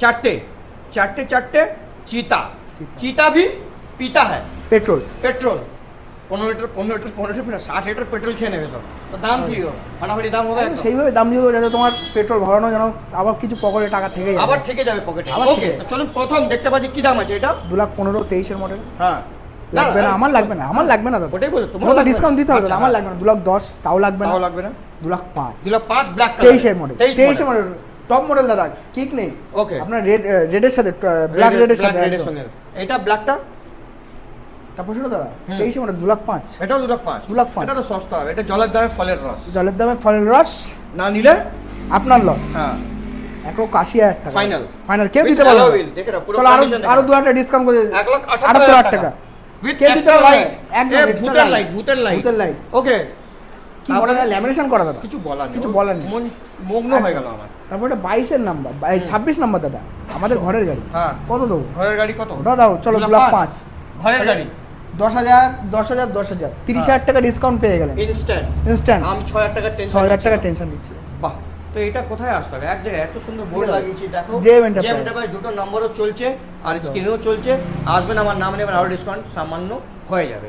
चारटे चारटे चारटे चीता चीता भी पीता है petrol petrol 15 litre 60 litre petrol খেয়ে নেবে সব তো দাম কি ফাটাফাটি দাম হবে সেইভাবে দাম দিয়ে দেবো যাতে তোমার পেট্রোল ভরানো যেন আবার কিছু পকেটে টাকা থেকে যায় আবার থেকে যাবে পকেটে আবার ওকে থেকে চলুন প্রথম দেখতে পাচ্ছি কি দাম আছে এটা 2,15,000 23 এর মডেল হ্যাঁ লাগবে না আমার লাগবে না আমার লাগবে না দাদা ওটাই বলে তোমার তো ডিসকাউন্ট দিতে হবে দাদা আমার লাগবে না 2,10,000 তাও লাগবে না 2,05,000 2,05,000 ব্ল্যাক 23 এর মডেল 23 এর মডেল টপ মডেল দাদা কিক নেই ওকে আপনার রেডের সাথে ব্ল্যাক রেডের সাথে এটা ব্ল্যাকটা তারপর সেটা দাদা 23 এর মডেল 2,05,000 এটাও 2,05,000 এটা তো সস্তা হবে এটা জলের দামে ফলের রস জলের দামে ফলের রস না নিলে আপনার লস হ্যাঁ 1,80,000 টাকা ফাইনাল ফাইনাল কেউ দিতে পারবে দেখে না পুরো চলো আরো 2,000 ডিসকাউন্ট করে 1,78,000 টাকা উইথ কেউ দিতে এক্সট্রা পারবে লাইট একদম ভূতের লাইট ভূতের লাইট ওকে কি বলা যায় ল্যামিনেশন করা দাদা কিছু বলার নেই মন মগ্ন হয়ে গেল আমার তারপর এটা 22 এর নাম্বার 26 নাম্বার দাদা আমাদের ঘরের গাড়ি হ্যাঁ কত দেবো ঘরের গাড়ি কত ওটা দাও চলো 2,05,000 ঘরের গাড়ি 10,000 30,000 টাকা ডিসকাউন্ট পেয়ে গেলেন ইনস্ট্যান্ট আমি 6,000 টাকা 6,000 টাকা টেনশন দিচ্ছি বাহ তো এটা কোথায় আসতে হবে এক জায়গায় এত সুন্দর বোর্ড লাগিয়েছি দেখো জেম এন্টারপ্রাইজ দুটো নম্বরও চলছে আর স্ক্রিনেও চলছে আসবেন আমার নাম নেবেন আরো ডিসকাউন্ট সামান্য হয়ে যাবে